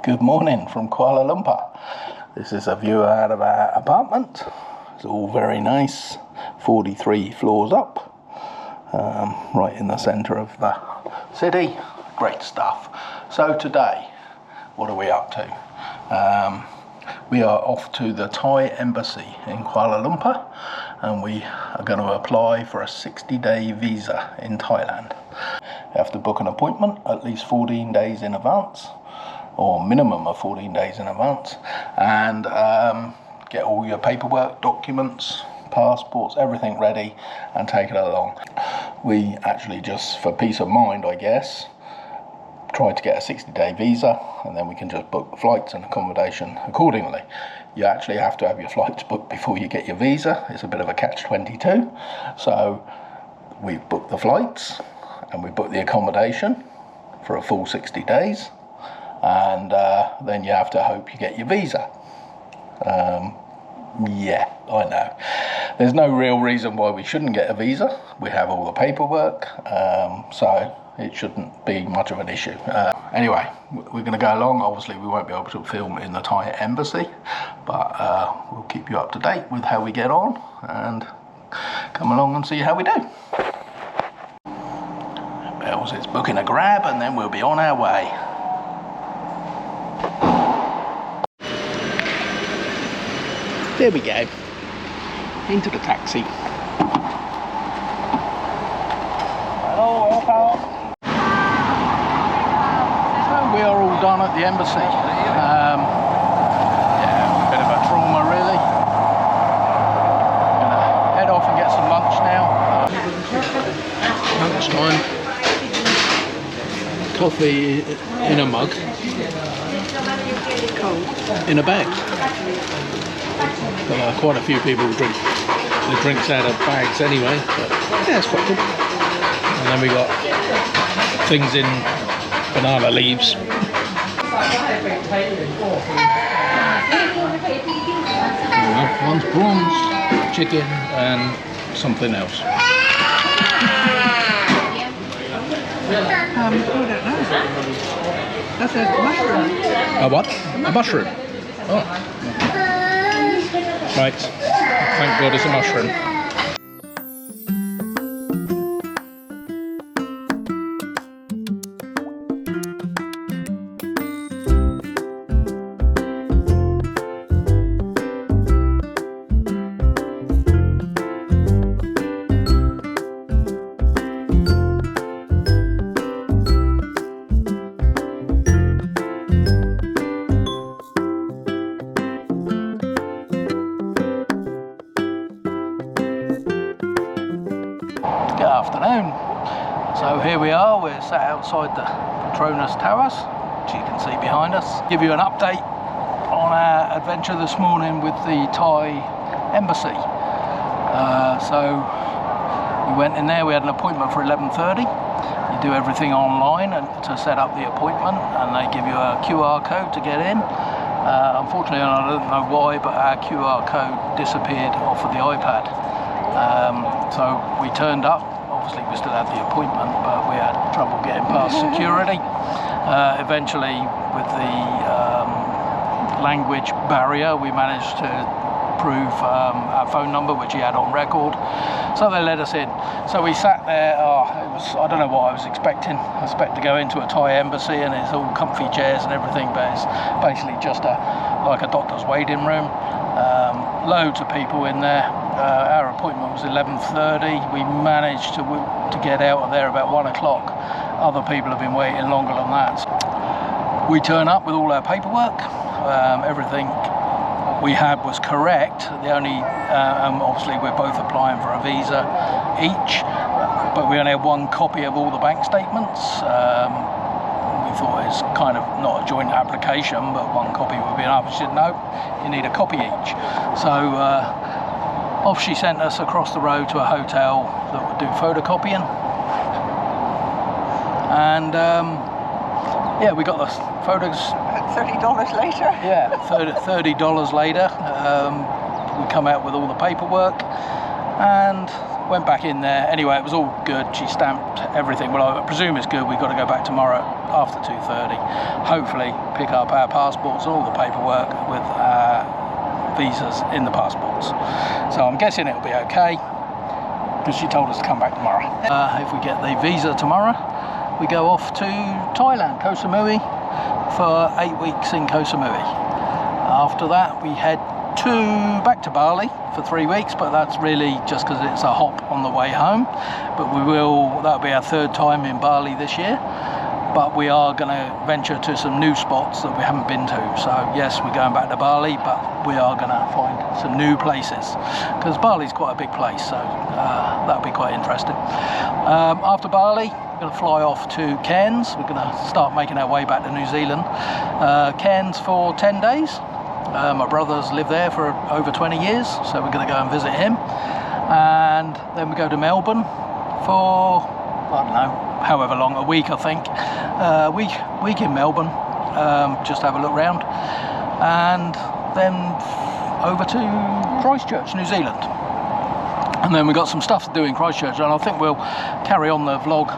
Good morning from Kuala Lumpur. This is a view out of our apartment. It's all very nice, 43 floors up, right in the centre of the city. Great stuff. So today, what are we up to? We are off to the Thai embassy in Kuala Lumpur, and we are going to apply for a 60-day visa in Thailand. You have to book an appointment at least 14 days in advance, or minimum of 14 days in advance, and get all your paperwork, documents, passports, everything ready and take it along. We actually, just for peace of mind, I guess, tried to get a 60-day visa, and then we can just book the flights and accommodation accordingly. You actually have to have your flights booked before you get your visa. It's a bit of a catch-22. So we've booked the flights and we booked the accommodation for a full 60 days. And then you have to hope you get your visa. Yeah, I know. There's no real reason why we shouldn't get a visa. We have all the paperwork, so it shouldn't be much of an issue. Anyway, we're going to go along. Obviously, we won't be able to film in the Thai embassy, but we'll keep you up to date with how we get on and come along and see how we do. Bells is booking a grab, and then we'll be on our way. There we go, into the taxi. Hello, welcome. So we are all done at the embassy. Yeah, a bit of a trauma really. Gonna head off and get some lunch now. Lunchtime. Coffee in a mug. Cold. In a bag. But quite a few people drink the drinks out of bags anyway, but yeah, it's quite cool. And then we got things in banana leaves. One's prawns, chicken and something else. I don't know. That's a mushroom. A what? A mushroom? Oh. Right, thank God it's a mushroom. Good afternoon. So here we are, we're sat outside the Petronas Towers, which you can see behind us. Give you an update on our adventure this morning with the Thai embassy. So we went in there, we had an appointment for 11:30. You do everything online to set up the appointment, and they give you a QR code to get in. Unfortunately, I don't know why, but our QR code disappeared off of the iPad. So we turned up. Obviously we still had the appointment, but we had trouble getting past security. Eventually, with the language barrier, we managed to prove our phone number, which he had on record. So they let us in. So we sat there. I don't know what I was expecting. I expect to go into a Thai embassy and it's all comfy chairs and everything, but it's basically just like a doctor's waiting room. Loads of people in there. Our appointment was 11:30. We managed to get out of there about 1 o'clock. Other people have been waiting longer than that. We turn up with all our paperwork. Everything we had was correct. The only, obviously we're both applying for a visa each, but we only had one copy of all the bank statements. We thought it's kind of not a joint application, but one copy would be enough. She said, no, you need a copy each. So off she sent us across the road to a hotel that would do photocopying. And yeah, we got the photos. $30 later? Yeah, $30 later. We come out with all the paperwork, and went back in there. Anyway, it was all good. She stamped everything. Well, I presume it's good. We've got to go back tomorrow after 2:30. Hopefully pick up our passports and all the paperwork with visas in the passports. So I'm guessing it'll be okay, because she told us to come back tomorrow. If we get the visa tomorrow, we go off to Thailand, Koh Samui, for 8 weeks in Koh Samui. After that, we head back to Bali for 3 weeks, but that's really just because it's a hop on the way home. But that'll be our 3rd time in Bali this year. But we are going to venture to some new spots that we haven't been to. So yes, we're going back to Bali, but we are going to find some new places, because Bali's quite a big place, so that'll be quite interesting. After Bali, we're going to fly off to Cairns. We're going to start making our way back to New Zealand. Cairns for 10 days. My brother's lived there for over 20 years, so we're going to go and visit him. And then we go to Melbourne for, I don't know, however long, a week I think. Week in Melbourne, just have a look round. And then over to Christchurch, New Zealand. And then we've got some stuff to do in Christchurch, and I think we'll carry on the vlog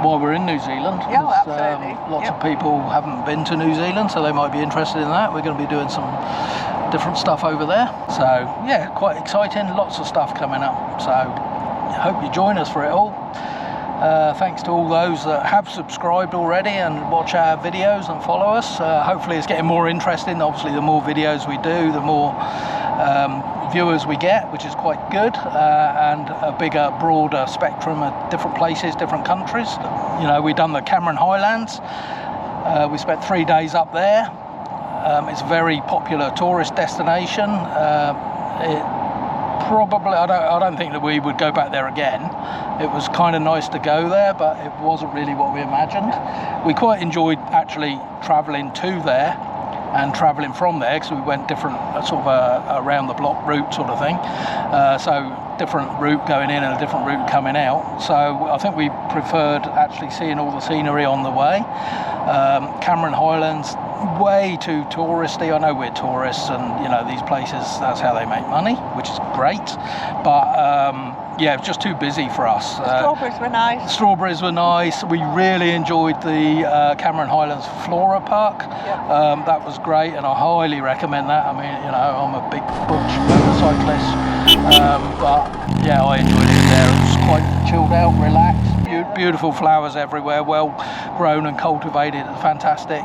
while we're in New Zealand. Yeah, absolutely. Lots of people haven't been to New Zealand, so they might be interested in that. We're going to be doing some different stuff over there. So yeah, quite exciting. Lots of stuff coming up. So I hope you join us for it all. Thanks to all those that have subscribed already and watch our videos and follow us. Hopefully it's getting more interesting. Obviously the more videos we do, the more viewers we get, which is quite good, and a bigger, broader spectrum of different places, different countries. You know, we've done the Cameron Highlands. We spent 3 days up there. It's a very popular tourist destination. I don't think that we would go back there again. It was kind of nice to go there, but it wasn't really what we imagined. We quite enjoyed actually travelling to there and travelling from there, because we went different sort of around the block route sort of thing. So different route going in and a different route coming out. So I think we preferred actually seeing all the scenery on the way. Cameron Highlands, way too touristy. I know we're tourists, and you know, these places, that's how they make money, which is great. But yeah, it was just too busy for us. The strawberries were nice. Strawberries were nice. We really enjoyed the Cameron Highlands Flora Park. Yeah. That was great, and I highly recommend that. I mean, you know, I'm a big butch motorcyclist, but yeah, I enjoyed it there. It was quite chilled out, relaxed. Beautiful flowers everywhere, well grown and cultivated. Fantastic.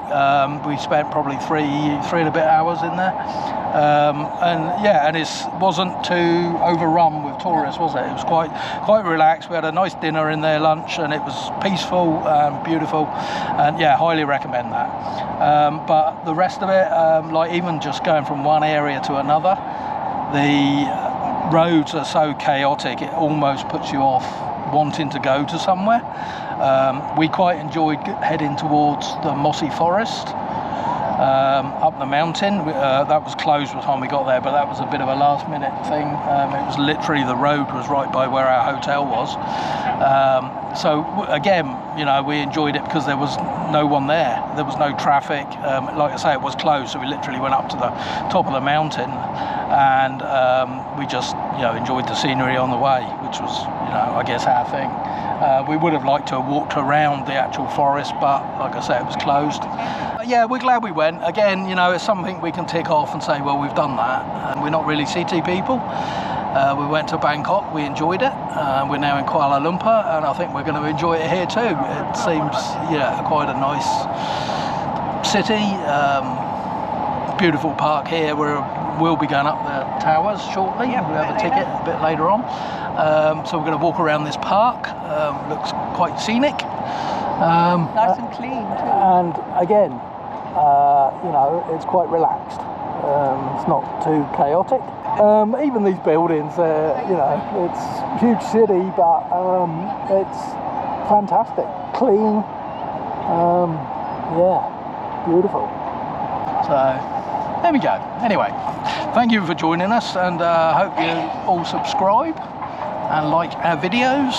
We spent probably three and a bit hours in there, and yeah, and it wasn't too overrun with tourists, was it? It was quite relaxed. We had a nice dinner in there, lunch, and it was peaceful and beautiful, and yeah, highly recommend that. But the rest of it, like even just going from one area to another, the roads are so chaotic, it almost puts you off wanting to go to somewhere. We quite enjoyed heading towards the mossy forest up the mountain. That was closed by the time we got there, but that was a bit of a last minute thing. It was literally, the road was right by where our hotel was. So again, you know, we enjoyed it because there was no one there. There was no traffic. Like I say, it was closed, so we literally went up to the top of the mountain, and we just, you know, enjoyed the scenery on the way, which was, you know, I guess our thing. We would have liked to have walked around the actual forest, but like I say, it was closed. Yeah, we're glad we went. Again, you know, it's something we can tick off and say, well, we've done that. And we're not really city people. We went to Bangkok, we enjoyed it. We're now in Kuala Lumpur, and I think we're going to enjoy it here too. It seems, yeah, quite a nice city. Beautiful park here. We'll be going up the towers shortly. Yep, we'll have a ticket a bit later on. So we're going to walk around this park. Looks quite scenic. Nice and clean too. And again, you know, it's quite relaxed. It's not too chaotic. Even these buildings, you know, it's a huge city, but it's fantastic, clean. Yeah, beautiful. So there we go. Anyway, thank you for joining us, and hope you all subscribe and like our videos,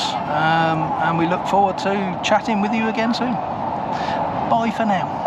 and we look forward to chatting with you again soon. Bye for now.